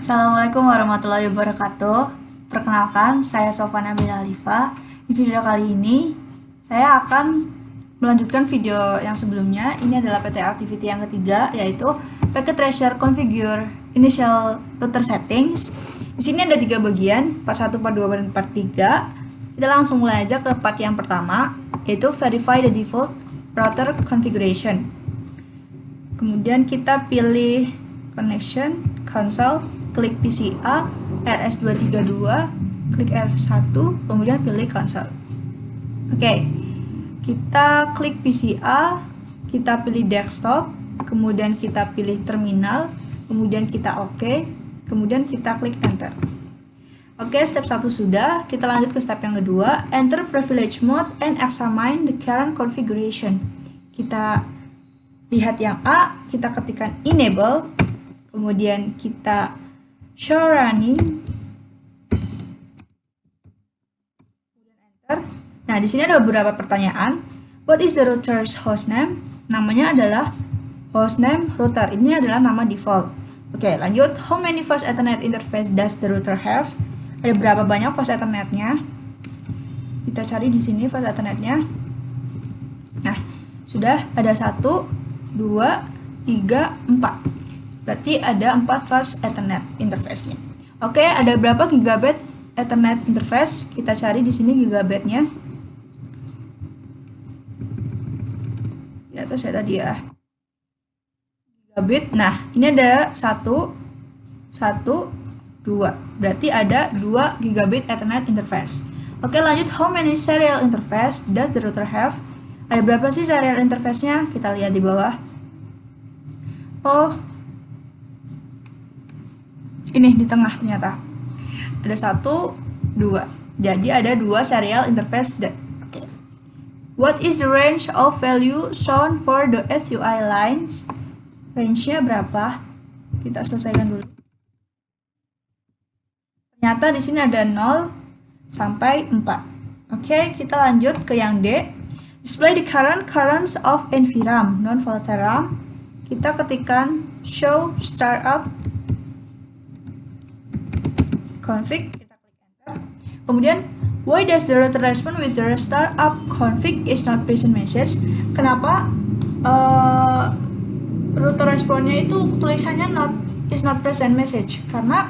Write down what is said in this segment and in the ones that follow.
Assalamualaikum warahmatullahi wabarakatuh. Perkenalkan, saya Sofana bin Alifa. Di video kali ini, saya akan melanjutkan video yang sebelumnya. Ini adalah PT Activity yang ketiga, yaitu Packet Tracer Configure Initial Router Settings. Di sini ada 3 bagian, part 1, part 2, dan part 3. Kita langsung mulai aja ke part yang pertama, yaitu Verify the Default Router Configuration. Kemudian kita pilih Connection, Console, klik PCA, RS232, klik R1, kemudian pilih Console. Oke, kita klik PCA, kita pilih Desktop, kemudian kita pilih Terminal, kemudian kita OK, kemudian kita klik Enter. Oke, step 1 sudah, kita lanjut ke step yang kedua, Enter Privilege Mode and examine the current configuration. Kita lihat yang A, kita ketikkan Enable, kemudian kita show running, kemudian enter. Nah, di sini ada beberapa pertanyaan. What is the router's hostname? Namanya adalah hostname router. Ini adalah nama default. Oke, lanjut. How many fast Ethernet interface does the router have? Ada berapa banyak fast Ethernetnya? Kita cari di sini fast Ethernetnya. Nah, sudah ada 1, 2, 3, 4. Berarti ada 4 fast Ethernet interface-nya. Oke, ada berapa gigabit Ethernet interface? Kita cari di sini gigabitnya. Di atas ya tadi ya. Gigabit. Nah, ini ada 1, 2. Berarti ada 2 gigabit Ethernet interface. Oke, lanjut. How many serial interface does the router have? Ada berapa sih serial interface-nya? Kita lihat di bawah. Oh, ini di tengah ternyata. Ada 1, 2. Jadi ada 2 serial interface. Oke. What is the range of value shown for the FUI lines? Range-nya berapa? Kita selesaikan dulu. Ternyata di sini ada 0 sampai 4. Oke, kita lanjut ke yang D. Display the currents of NVRAM, non-volatile RAM. Kita ketikkan show startup config, kita klik enter. Kemudian, why does the router respond with the startup config is not present message? Kenapa router responnya itu tulisannya is not present message? Karena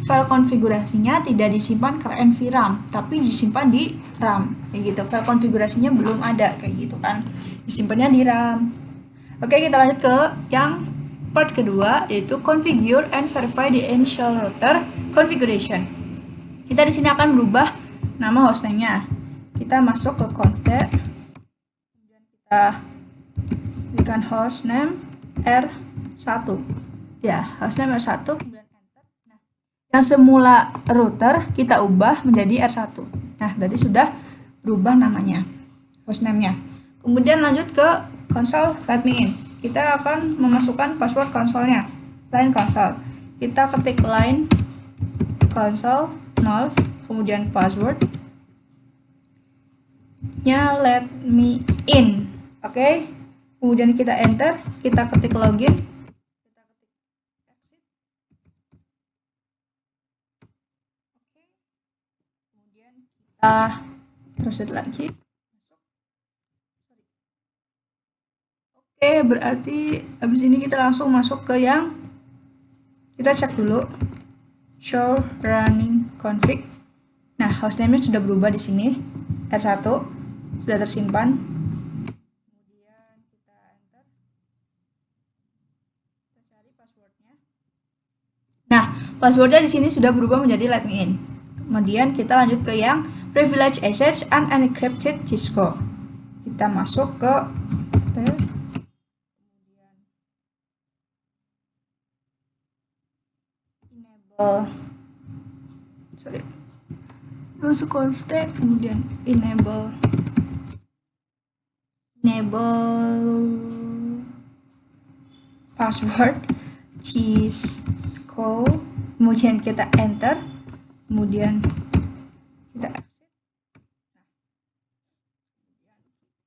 file konfigurasinya tidak disimpan ke NVRAM, tapi disimpan di RAM, kayak gitu. File konfigurasinya belum ada, kayak gitu kan. Disimpannya di RAM. Oke, kita lanjut ke yang part kedua, yaitu configure and verify the initial router configuration. Kita di sini akan berubah nama hostname-nya. Kita masuk ke config, kemudian kita berikan hostname R1. Ya, hostname R1, kemudian enter. Nah, yang semula router kita ubah menjadi R1. Nah, berarti sudah berubah namanya, hostname-nya. Kemudian lanjut ke console let me in. Kita akan memasukkan password konsolnya, line console. Kita ketik line console 0, kemudian password-nya let me in. Oke. Kemudian kita enter, kita ketik login, kita ketik exit. Oke. Kemudian kita proceed lagi. Oke, berarti habis ini kita langsung masuk ke yang kita cek dulu. Show running config. Nah, hostname-nya sudah berubah di sini. R1 sudah tersimpan. Kemudian kita enter. Kita cari passwordnya. Nah, passwordnya di sini sudah berubah menjadi let me in. Kemudian kita lanjut ke yang privilege access and unencrypted Cisco. Kita masuk ke masuk config, kemudian enable password Cisco, kemudian kita enter, kemudian kita exit.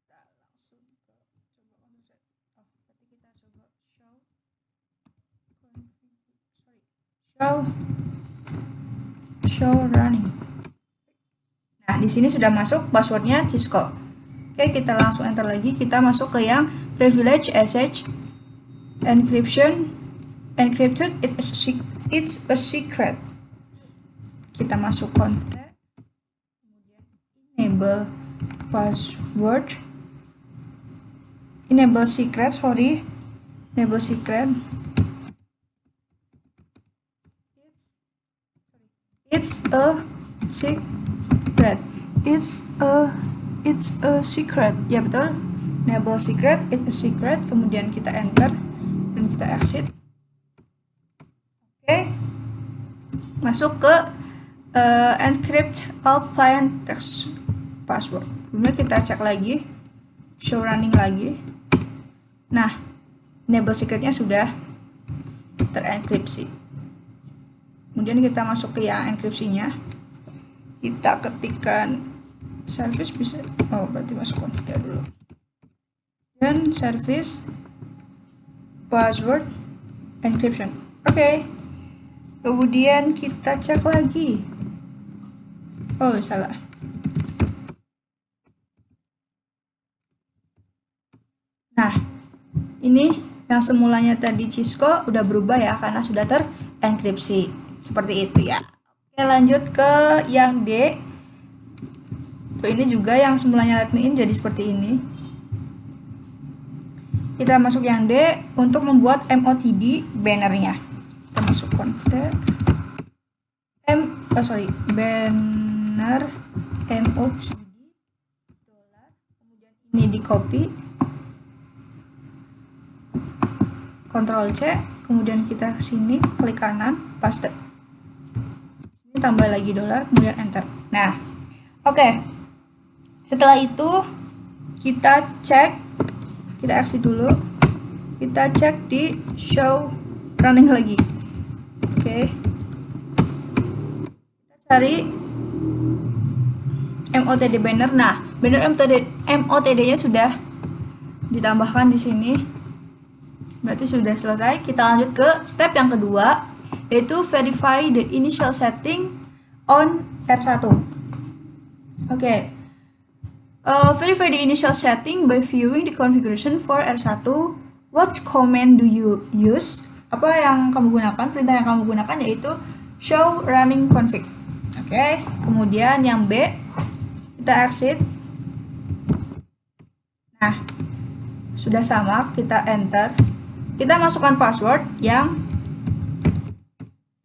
Nah, kemudian kita langsung ke show show running. Nah, di sini sudah masuk passwordnya Cisco. Oke, kita langsung enter lagi. Kita masuk ke yang privilege SH encryption encrypted it's a secret. Kita masuk config, kemudian enable password, enable secret, enable secret. It's a secret. It's a secret. Ya betul. Enable secret, it's a secret. Kemudian kita enter dan kita exit. Oke. Masuk ke encrypt all plain text password. Kemudian kita cek lagi, show running lagi. Nah, enable secretnya sudah terenkripsi. Kemudian kita masuk ke yang enkripsinya. Kita ketikkan service bisa. Oh, berarti masuk config dulu. Dan service password encryption. Oke. Kemudian kita cek lagi. Oh, salah. Nah, ini yang semulanya tadi Cisco udah berubah ya karena sudah terenkripsi. Seperti itu ya. Oke, lanjut ke yang D. Ini juga yang semulanya let me in jadi seperti ini. Kita masuk yang D untuk membuat MOTD bannernya. Kita masuk config banner MOTD $, kemudian ini di copy, Ctrl C, kemudian kita ke sini klik kanan, paste. Ini tambah lagi $, kemudian enter. Nah, oke. Setelah itu kita cek, kita exit dulu, kita cek di show running lagi. Oke. Kita cari MOTD banner. Nah, banner MOTD-nya sudah ditambahkan di sini. Berarti sudah selesai. Kita lanjut ke step yang kedua, yaitu verify the initial setting on R1. Oke. Verify the initial setting by viewing the configuration for R1. What command do you use? Apa yang kamu gunakan? Perintah yang kamu gunakan yaitu show running config. Oke. Kemudian yang B, kita exit. Nah, sudah sama, kita enter. Kita masukkan password yang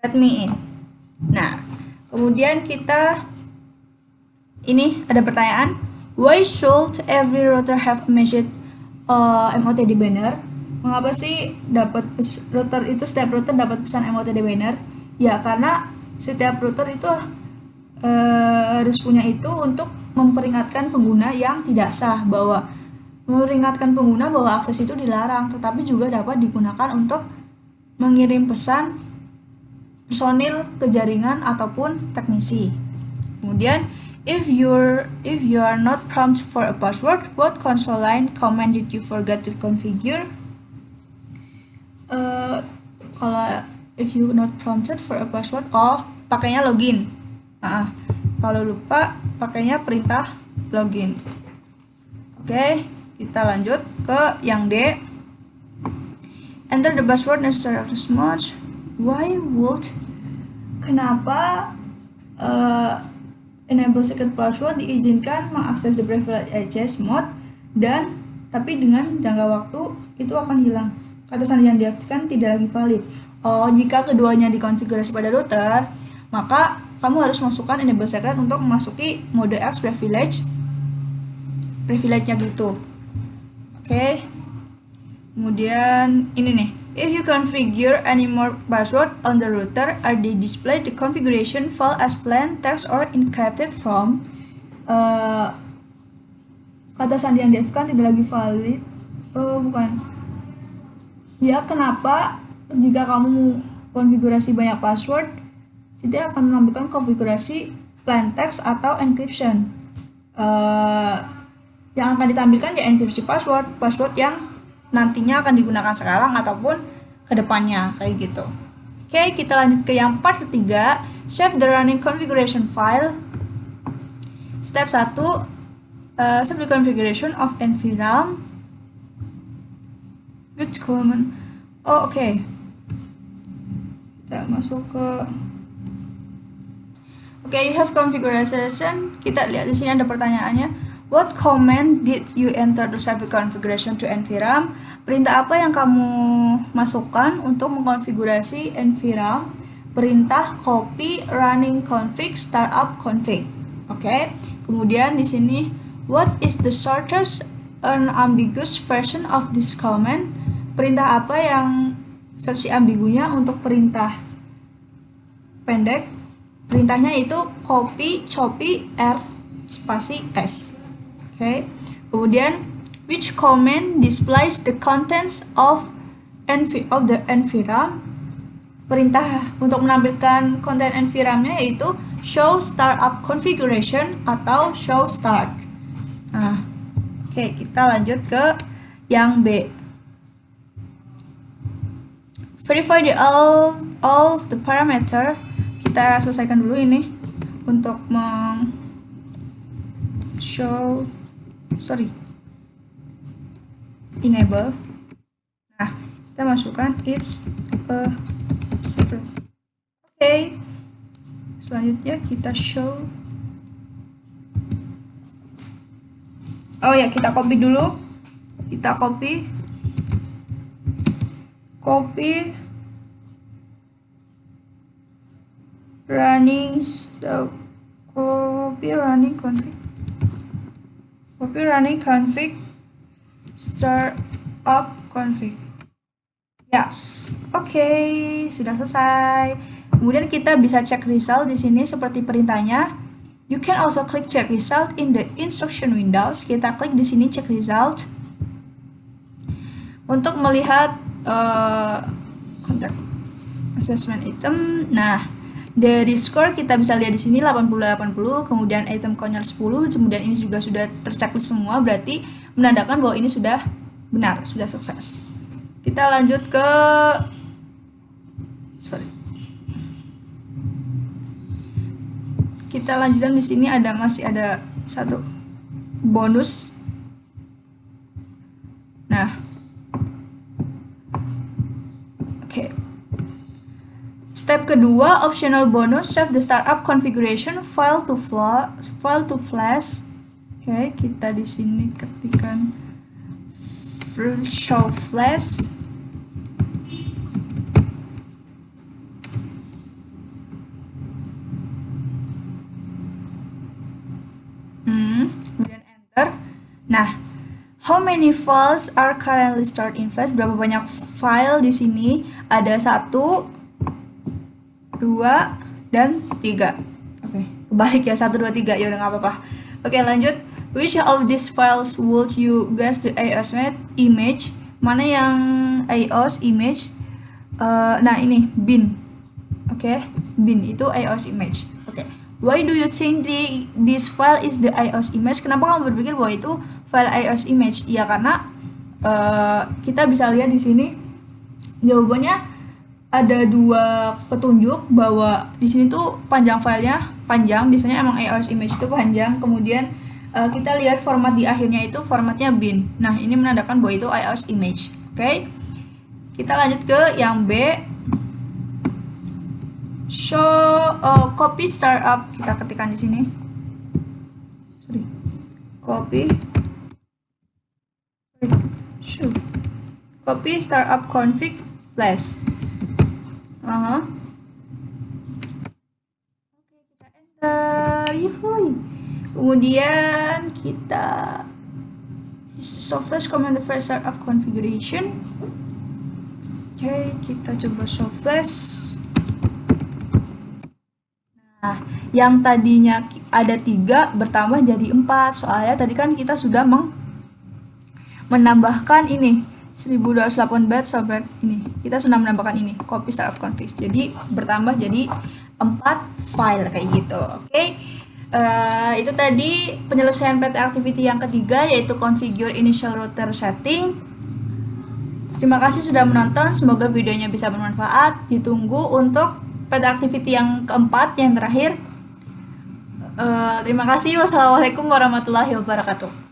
let me in. Nah, kemudian kita ini ada pertanyaan, why should every router have a message MOTD banner? Mengapa sih setiap router dapat pesan MOTD banner? Ya, karena setiap router itu harus punya itu untuk memperingatkan pengguna yang tidak sah, bahwa memperingatkan pengguna bahwa akses itu dilarang, tetapi juga dapat digunakan untuk mengirim pesan personil ke jaringan ataupun teknisi. Kemudian, if you are not prompted for a password, what console line command did you forget to configure? Kalau if you not prompted for a password, pakainya login. Kalau lupa, pakainya perintah login. Oke. Kita lanjut ke yang D. Enter the password necessary to smudge. Why would? Kenapa enable secret password diizinkan mengakses the privileged access mode dan tapi dengan jangka waktu itu akan hilang. Kata sandi yang diaktifkan tidak lagi valid. Jika keduanya dikonfigurasi pada router, maka kamu harus masukkan enable secret untuk memasuki mode X privilege-nya gitu. Oke. Kemudian ini nih, if you configure any more password on the router, are they displayed the configuration file as plain text or encrypted from? Kata sandi yang diaktifkan tidak lagi valid. Bukan. Ya, kenapa jika kamu konfigurasi banyak password, itu akan menampilkan konfigurasi plain text atau encryption. Yang akan ditampilkan ya enkripsi password yang nantinya akan digunakan sekarang ataupun kedepannya, kayak gitu. Oke, kita lanjut ke yang part ketiga, save the running configuration file. Step 1, save the configuration of NVRAM with command. Oke. Kita masuk ke you have configuration. Kita lihat di sini ada pertanyaannya. What command did you enter to save the configuration to NVRAM? Perintah apa yang kamu masukkan untuk mengkonfigurasi NVRAM? Perintah copy running config startup config. Oke. Kemudian di sini, what is the shortest unambiguous version of this command? Perintah apa yang versi ambigunya untuk perintah pendek? Perintahnya itu copy r spasi s. Oke. Kemudian which command displays the contents of the NVRAM? Perintah untuk menampilkan konten NVRAM-nya yaitu show startup configuration atau show start. Nah, oke, kita lanjut ke yang B. Verify all of the parameter. Kita selesaikan dulu ini untuk enable. Nah, kita masukkan it's a secret. Oke. Selanjutnya kita show. Oh ya, kita copy dulu. Kita copy running config startup config. Yes. Oke, sudah selesai. Kemudian kita bisa cek result di sini seperti perintahnya. You can also click check result in the instruction windows. Kita klik di sini cek result untuk melihat contact assessment item. Nah, dari score kita bisa lihat di sini 80-80, kemudian item konyol 10, kemudian ini juga sudah terchecklist semua, berarti menandakan bahwa ini sudah benar, sudah sukses. Kita lanjut ke kita lanjutkan di sini masih ada satu bonus. Nah, oke. Step kedua, optional bonus, save the startup configuration file to flash. Oke, kita di sini ketikkan show flash. Kemudian enter. Nah, how many files are currently stored in flash? Berapa banyak file di sini? Ada 1, 2, dan 3. Oke, kebalik ya, 1, 2, 3. Ya udah nggak apa-apa. Oke, lanjut. Which of these files would you guess the iOS image? Mana yang iOS image? Nah, ini bin. Oke, bin itu iOS image. Oke. Why do you think this file is the iOS image? Kenapa kamu berpikir bahwa itu file iOS image? Ya karena kita bisa lihat di sini jawabannya ada 2 petunjuk bahwa di sini tuh panjang filenya panjang. Biasanya emang iOS image itu panjang. Kemudian kita lihat format di akhirnya itu formatnya bin. Nah, ini menandakan bahwa itu iOS image. Oke. Kita lanjut ke yang B. Show copy startup. Kita ketikkan di sini. Copy startup config flash. Oke, kita enter. Yuhui. Kemudian kita use show flash command the first startup configuration. Oke, kita coba show flash. Nah, yang tadinya ada 3 bertambah jadi 4. Soalnya tadi kan kita sudah menambahkan ini 1208 byte sobat ini. Kita sudah menambahkan ini copy startup config. Jadi bertambah jadi 4 file kayak gitu. Oke. Itu tadi penyelesaian PT activity yang ketiga, yaitu configure initial router setting. Terima kasih sudah menonton, semoga videonya bisa bermanfaat. Ditunggu untuk PT activity yang keempat, yang terakhir. Terima kasih. Wassalamualaikum warahmatullahi wabarakatuh.